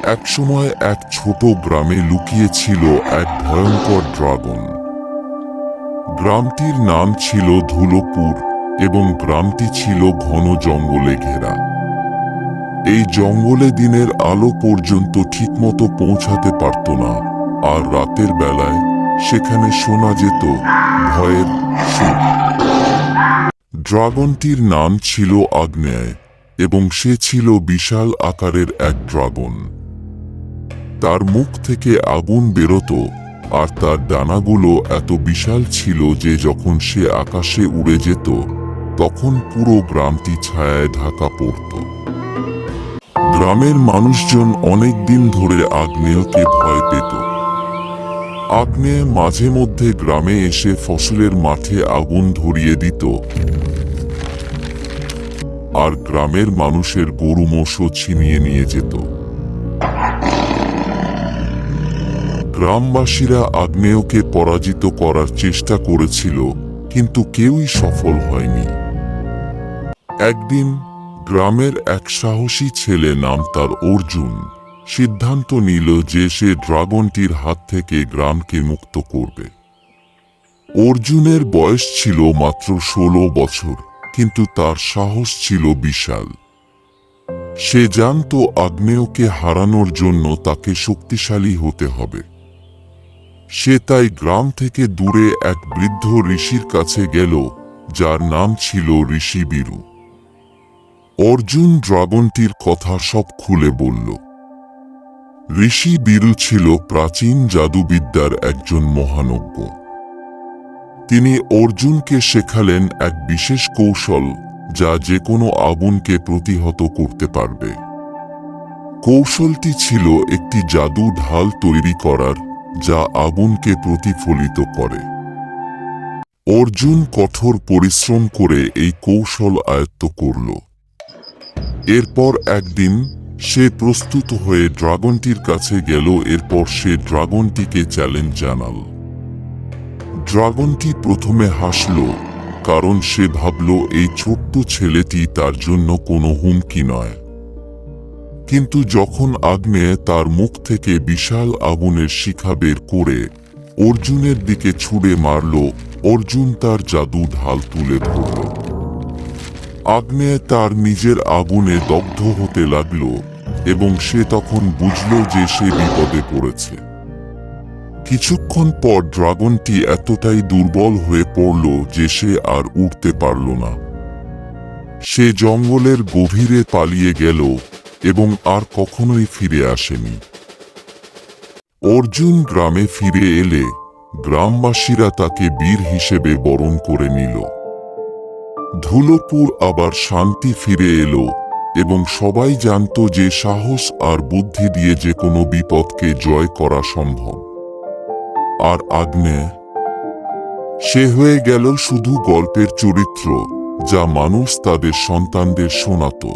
একসময় এক ছোট গ্রামে লুকিয়ে ছিল এক ভয়ঙ্কর ড্রাগন। গ্রামটির নাম ছিল ধুলোপুর এবং গ্রামটি ছিল ঘন জঙ্গলে ঘেরা। এই জঙ্গলে দিনের আলো পর্যন্ত ঠিকমতো পৌঁছাতে পারত না, আর রাতের বেলায় সেখানে শোনা যেত ভয়ের সুর। ড্রাগনটির নাম ছিল আগ্নেয় এবং সে ছিল বিশাল আকারের এক ড্রাগন। তার মুখ থেকে আগুন বেরোত, আর তার ডানাগুলো এত বিশাল ছিল যে যখন সে আকাশে উড়ে যেত তখন পুরো গ্রামটি ছায়ায় ঢাকা পড়ত। গ্রামের মানুষজন অনেক দিন ধরে আগ্নেয়কে ভয় পেত। আগ্নেয় মাঝে মধ্যে গ্রামে এসে ফসলের মাঠে আগুন ধরিয়ে দিত, আর গ্রামের মানুষের গরু মোষও ছিনিয়ে নিয়ে যেত। গ্রামবাসীরা আগ্নেয়কে পরাজিত করার চেষ্টা করেছিল, কিন্তু কেউই সফল হয়নি। একদিন গ্রামের এক সাহসী ছেলে, নাম তার অর্জুন, সিদ্ধান্ত নিল যে সে ড্রাগনটির হাত থেকে গ্রামকে মুক্ত করবে। অর্জুনের বয়স ছিল মাত্র 16 বছর, কিন্তু তার সাহস ছিল বিশাল। সে জানত আগ্নেয়কে হারানোর জন্য তাকে শক্তিশালী হতে হবে। সে তাই গ্রাম থেকে দূরে এক বৃদ্ধ ঋষির কাছে গেল, যার নাম ছিল ঋষি বীরু। অর্জুন ড্রাগনটির কথা সব খুলে বলল। ঋষি বীরু ছিল প্রাচীন জাদুবিদ্যার একজন মহানজ্ঞ। তিনি অর্জুনকে শেখালেন এক বিশেষ কৌশল, যা যে কোনো আগুনকে প্রতিহত করতে পারবে। কৌশলটি ছিল একটি জাদু ঢাল তৈরি করার, যা আগুনকে প্রতিফলিত করে। অর্জুন কঠোর পরিশ্রম করে এই কৌশল আয়ত্ত করল। এরপর একদিন সে প্রস্তুত হয়ে ড্রাগনটির কাছে গেল। এরপর সে ড্রাগনটিকে চ্যালেঞ্জ জানাল। ড্রাগনটি প্রথমে হাসল, কারণ সে ভাবল এই ছোট্ট ছেলেটি তার জন্য কোনো হুমকি নয়। কিন্তু যখন আগ্নেয় তার মুখ থেকে বিশাল আগুনের শিখা বের করে অর্জুনের দিকে ছুঁড়ে মারল, অর্জুন তার জাদু ঢাল তুলে ধরল। আগ্নেয় তার নিজের আগুনে দগ্ধ হতে লাগল এবং সে তখন বুঝল যে সে বিপদে পড়েছে। কিছুক্ষণ পর ড্রাগনটি এতটাই দুর্বল হয়ে পড়ল যে সে আর উঠতে পারল না। সে জঙ্গলের গভীরে পালিয়ে গেল এবং আর কখনোই ফিরে আসেনি। অর্জুন গ্রামে ফিরে এলে গ্রামবাসীরা তাকে বীর হিসেবে বরণ করে নিল। ধুলোপুর আবার শান্তি ফিরে এলো এবং সবাই জানত যে সাহস আর বুদ্ধি দিয়ে যে কোনো বিপদকে জয় করা সম্ভব। আর আগ্নেয়, সে হয়ে গেল শুধু গল্পের চরিত্র, যা মানুষ তাদের সন্তানদের শোনাতো।